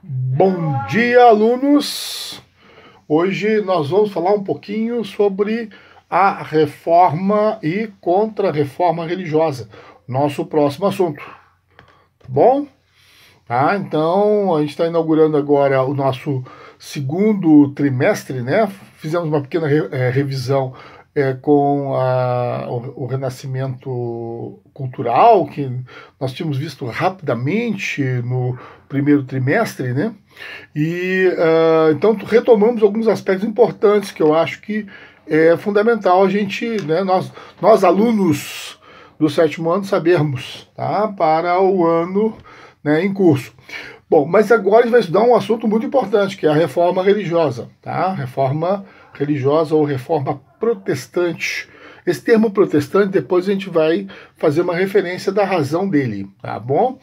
Bom dia, alunos! Hoje nós vamos falar um pouquinho sobre a reforma e contra-reforma religiosa, nosso próximo assunto. Tá bom? Tá, então a gente está inaugurando agora o nosso segundo trimestre, né? Fizemos uma pequena revisão com o renascimento cultural, que nós tínhamos visto rapidamente no primeiro trimestre, né? E então retomamos alguns aspectos importantes que eu acho que é fundamental a gente, né, nós alunos do sétimo ano, sabermos, tá? Para o ano, né, em curso. Bom, mas agora a gente vai estudar um assunto muito importante, que é a reforma religiosa, tá? Reforma religiosa ou reforma protestante. Esse termo protestante, depois a gente vai fazer uma referência da razão dele, tá bom?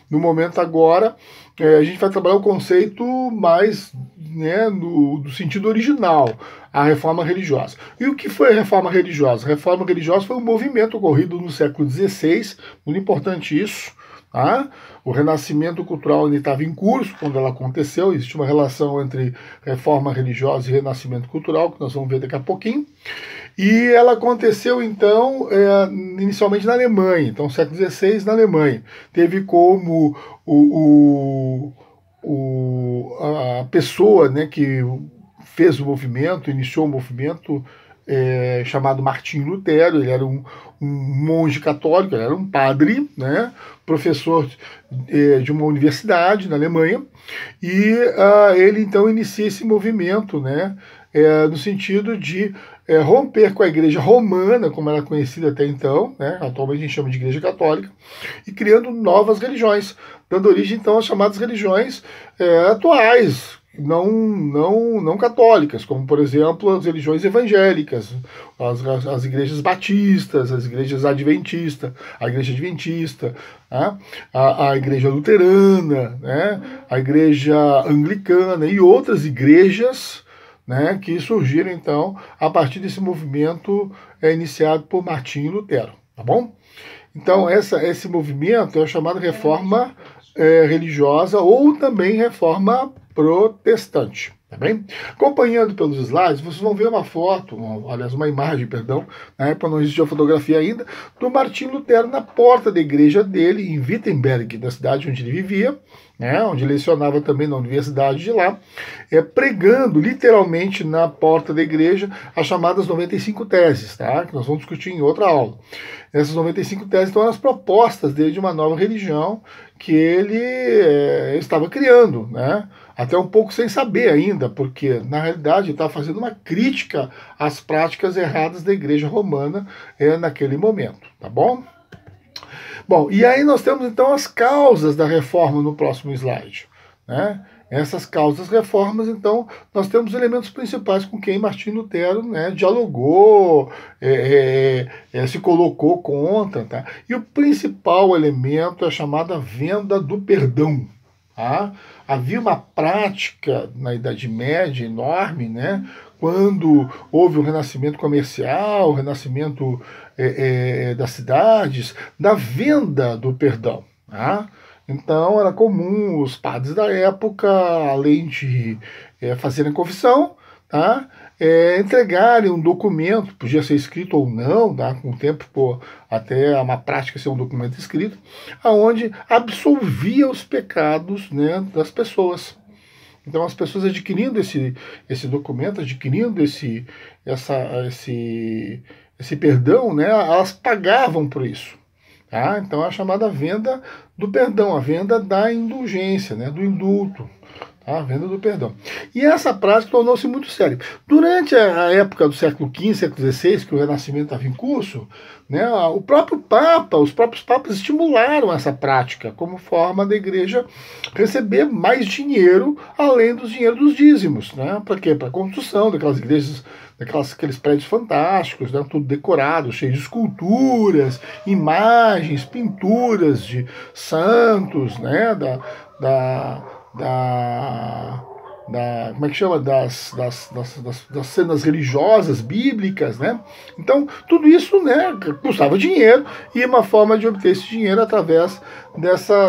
No momento agora, a gente vai trabalhar o conceito mais, né, no sentido original, a reforma religiosa. E o que foi a reforma religiosa? A reforma religiosa foi um movimento ocorrido no século XVI, muito importante isso, tá? O renascimento cultural ainda estava em curso quando ela aconteceu, existe uma relação entre reforma religiosa e renascimento cultural, que nós vamos ver daqui a pouquinho. E ela aconteceu, então, inicialmente na Alemanha, então século XVI na Alemanha. Teve como a pessoa, né, que fez o movimento, iniciou o movimento, chamado Martinho Lutero. Ele era um monge católico, ele era um padre, né, professor de uma universidade na Alemanha, e ele então inicia esse movimento, né, no sentido de romper com a igreja romana, como era conhecida até então, né, atualmente a gente chama de igreja católica, e criando novas religiões, dando origem então às chamadas religiões atuais, não católicas, como por exemplo as religiões evangélicas, as igrejas batistas, as igrejas adventistas, a igreja adventista, né? a igreja luterana, né? A igreja anglicana e outras igrejas, né, que surgiram então a partir desse movimento iniciado por Martinho Lutero, tá bom? Então esse movimento é chamado reforma religiosa ou também reforma protestante, tá bem? Acompanhando pelos slides, vocês vão ver uma foto, aliás, uma imagem, perdão, na época não existia fotografia ainda, do Martinho Lutero na porta da igreja dele, em Wittenberg, da cidade onde ele vivia, né, onde lecionava também na universidade de lá, pregando literalmente na porta da igreja as chamadas 95 teses, tá, que nós vamos discutir em outra aula. Essas 95 teses então eram as propostas dele de uma nova religião que ele estava criando, né, até um pouco sem saber ainda, porque na realidade ele estava fazendo uma crítica às práticas erradas da igreja romana naquele momento, tá bom? Bom, e aí nós temos então as causas da reforma no próximo slide, né? Essas causas reformas, então, nós temos elementos principais com quem Martinho Lutero, né, dialogou, se colocou contra, tá? E o principal elemento é a chamada venda do perdão. Tá? Havia uma prática na Idade Média enorme, né, quando houve o renascimento comercial, o renascimento das cidades, da venda do perdão. Tá? Então era comum os padres da época, além de fazerem confissão, tá, entregarem um documento, podia ser escrito ou não, tá, com o tempo até uma prática ser um documento escrito, aonde absolvia os pecados, né, das pessoas. Então as pessoas adquirindo esse documento, adquirindo esse perdão, né, elas pagavam por isso. Tá? Então é a chamada venda do perdão, a venda da indulgência, né, do indulto, tá? A venda do perdão. E essa prática tornou-se muito séria. Durante a época do século XV, século XVI, que o Renascimento estava em curso, né, o próprio Papa, os próprios papas estimularam essa prática como forma da igreja receber mais dinheiro além dos dinheiros dos dízimos. Né? Para quê? Para a construção daquelas igrejas, aqueles prédios fantásticos, né, tudo decorado, cheio de esculturas, imagens, pinturas de santos, né, como é que chama? Das cenas religiosas, bíblicas, né? Então, tudo isso, né, custava dinheiro, e uma forma de obter esse dinheiro através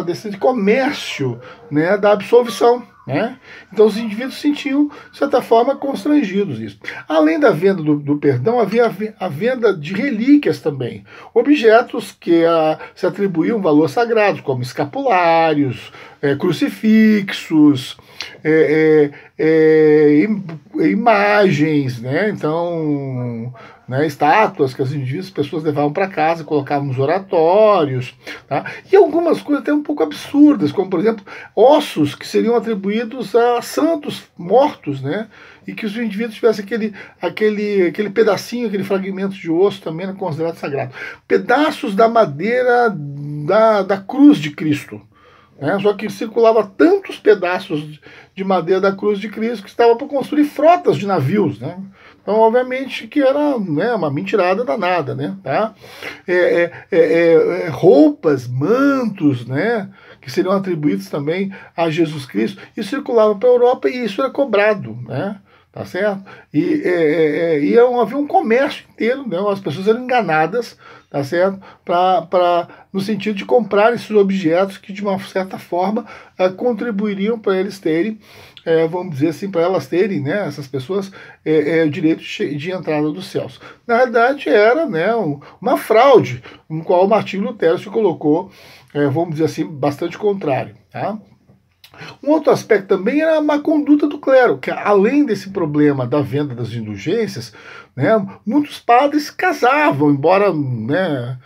desse comércio, né, da absolvição. Né? Então os indivíduos se sentiam, de certa forma, constrangidos isso. Além da venda do perdão, havia a venda de relíquias também, objetos que se atribuíam valor sagrado, como escapulários, crucifixos, imagens, né? Então, né, estátuas que as pessoas levavam para casa, colocavam nos oratórios, tá? E algumas coisas até um pouco absurdas, como por exemplo ossos que seriam atribuídos a santos mortos, né? E que os indivíduos tivessem aquele pedacinho, aquele fragmento de osso também era considerado sagrado. Pedaços da madeira da cruz de Cristo. Né? Só que circulava tantos pedaços de madeira da cruz de Cristo que estava para construir frotas de navios. Né? Então, obviamente, que era, né, uma mentirada danada. Né? Tá? Roupas, mantos, né, que seriam atribuídos também a Jesus Cristo, e circulavam para a Europa e isso era cobrado. Né? Tá certo? Havia um comércio inteiro, né? As pessoas eram enganadas, tá certo? No sentido de comprar esses objetos que, de uma certa forma, contribuiriam para eles terem, vamos dizer assim, para elas terem, né, essas pessoas, o direito de entrada dos céus. Na verdade, era, né, uma fraude, no qual Martinho Lutero se colocou, vamos dizer assim, bastante contrário. Tá? Um outro aspecto também era a má conduta do clero, que além desse problema da venda das indulgências, né, muitos padres casavam, embora, né,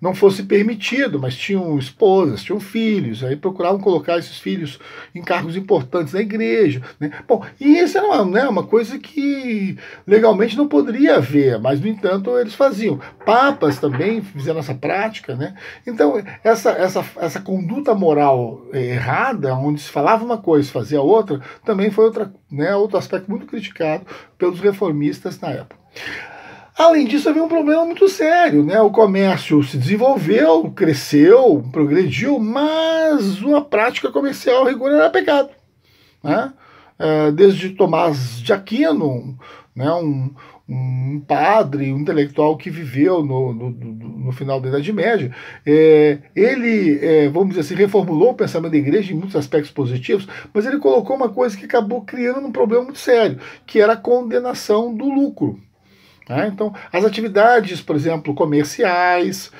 não fosse permitido, mas tinham esposas, tinham filhos, aí procuravam colocar esses filhos em cargos importantes na igreja. Né? Bom, e isso era uma coisa que legalmente não poderia haver, mas, no entanto, eles faziam. Papas também fizeram essa prática. Né? Então, essa conduta moral errada, onde se falava uma coisa e fazia outra, também foi outro aspecto muito criticado pelos reformistas na época. Além disso, havia um problema muito sério, né? O comércio se desenvolveu, cresceu, progrediu, mas a prática comercial, a rigor, era pecado. Né? Desde Tomás de Aquino, né? Um padre, um intelectual que viveu no final da Idade Média, ele, vamos dizer assim, reformulou o pensamento da igreja em muitos aspectos positivos, mas ele colocou uma coisa que acabou criando um problema muito sério, que era a condenação do lucro. Então, as atividades, por exemplo, comerciais,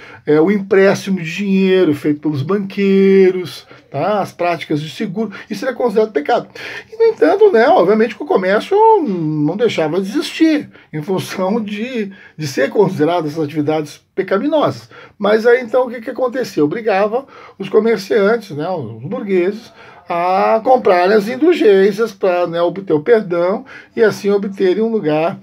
o empréstimo de dinheiro feito pelos banqueiros, tá? As práticas de seguro, isso era considerado pecado. E, no entanto, né, obviamente que o comércio não deixava de existir, em função de ser consideradas essas atividades pecaminosas. Mas aí, então, o que aconteceu? Obrigava os comerciantes, né, os burgueses, a comprarem as indulgências para, né, obter o perdão e assim obterem um lugar,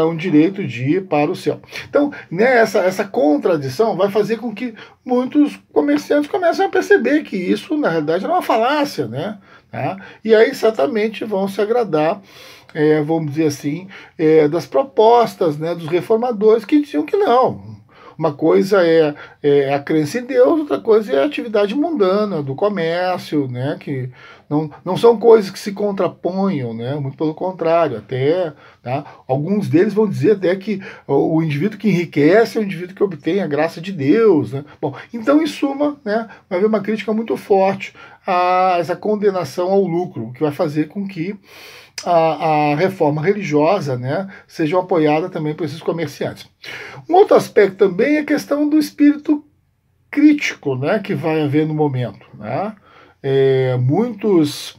um direito de ir para o céu. Então, né, essa contradição vai fazer com que muitos comerciantes comecem a perceber que isso, na realidade, era uma falácia, né? Tá? E aí, certamente, vão se agradar, vamos dizer assim, das propostas, né, dos reformadores que diziam que não. Uma coisa é a crença em Deus, outra coisa é a atividade mundana do comércio, né, que não são coisas que se contraponham, né, muito pelo contrário, até, tá, alguns deles vão dizer até que o indivíduo que enriquece é o indivíduo que obtém a graça de Deus. Né. Bom, então, em suma, né, vai haver uma crítica muito forte a essa condenação ao lucro, que vai fazer com que a reforma religiosa, né, seja apoiada também por esses comerciantes. Um outro aspecto também é a questão do espírito crítico, né, que vai haver no momento. Né? Muitas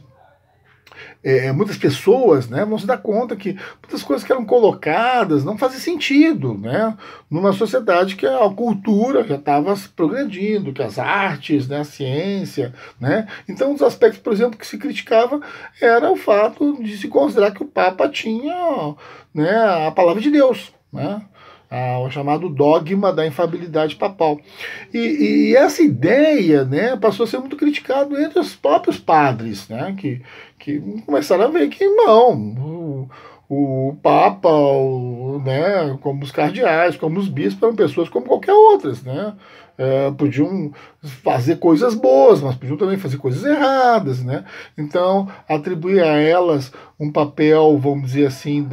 pessoas, né, vão se dar conta que muitas coisas que eram colocadas não fazem sentido, né, numa sociedade que a cultura já estava progredindo, que as artes, né, a ciência, né, então um dos aspectos, por exemplo, que se criticava era o fato de se considerar que o Papa tinha, né, a palavra de Deus, né, o chamado dogma da infalibilidade papal. E essa ideia, né, passou a ser muito criticada entre os próprios padres, né, que começaram a ver que não, o Papa, né, como os cardeais, como os bispos, eram pessoas como qualquer outras, né, podiam fazer coisas boas, mas podiam também fazer coisas erradas, né, então atribuir a elas um papel, vamos dizer assim,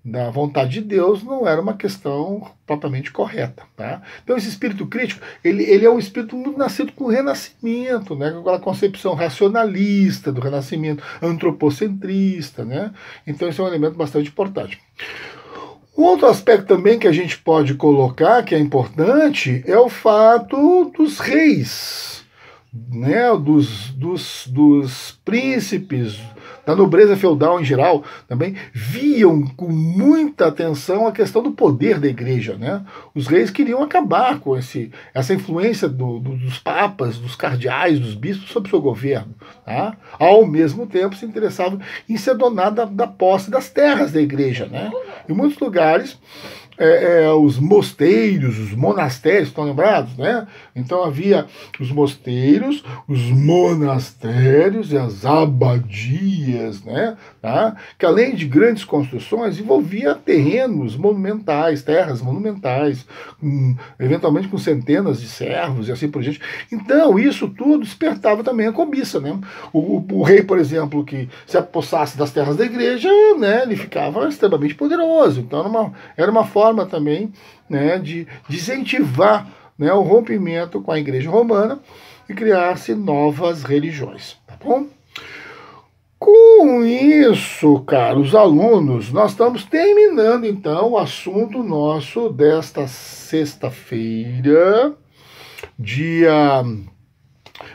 da vontade de Deus não era uma questão propriamente correta. Tá? Então esse espírito crítico, ele é um espírito muito nascido com o Renascimento, né? Com aquela concepção racionalista do Renascimento, antropocentrista. Né? Então esse é um elemento bastante importante. Um outro aspecto também que a gente pode colocar, que é importante, é o fato dos reis, né, dos príncipes, da nobreza feudal em geral, também viam com muita atenção a questão do poder da igreja. Né? Os reis queriam acabar com essa influência dos papas, dos cardeais, dos bispos sobre o seu governo. Tá? Ao mesmo tempo se interessavam em ser donar da posse das terras da igreja. Né? Em muitos lugares, os mosteiros, os monastérios, estão lembrados? Né? Então havia os mosteiros, os monastérios e as abadias, né? Tá? Que além de grandes construções, envolvia terrenos monumentais, terras monumentais, eventualmente com centenas de servos e assim por diante. Então isso tudo despertava também a cobiça. Né? O rei, por exemplo, que se apossasse das terras da igreja, né, ele ficava extremamente poderoso. Então era uma forma também, né, de incentivar, né, o rompimento com a Igreja Romana e criar-se novas religiões. Tá bom? Com isso, caros alunos, nós estamos terminando então o assunto nosso desta sexta-feira, dia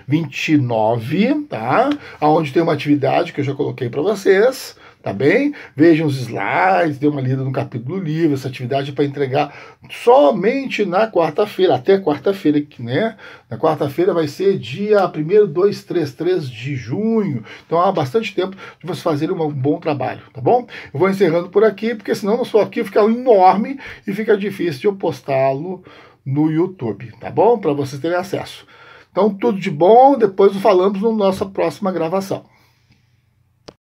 29, tá? Onde tem uma atividade que eu já coloquei para vocês. Tá bem? Vejam os slides, dê uma lida no capítulo do livro. Essa atividade é para entregar somente na quarta-feira, até quarta-feira, né? Na quarta-feira vai ser dia 1º, 2, 3, 3 de junho. Então há bastante tempo de vocês fazerem um bom trabalho, tá bom? Eu vou encerrando por aqui, porque senão nosso arquivo fica enorme e fica difícil de eu postá-lo no YouTube, tá bom? Para vocês terem acesso. Então tudo de bom, depois falamos na nossa próxima gravação.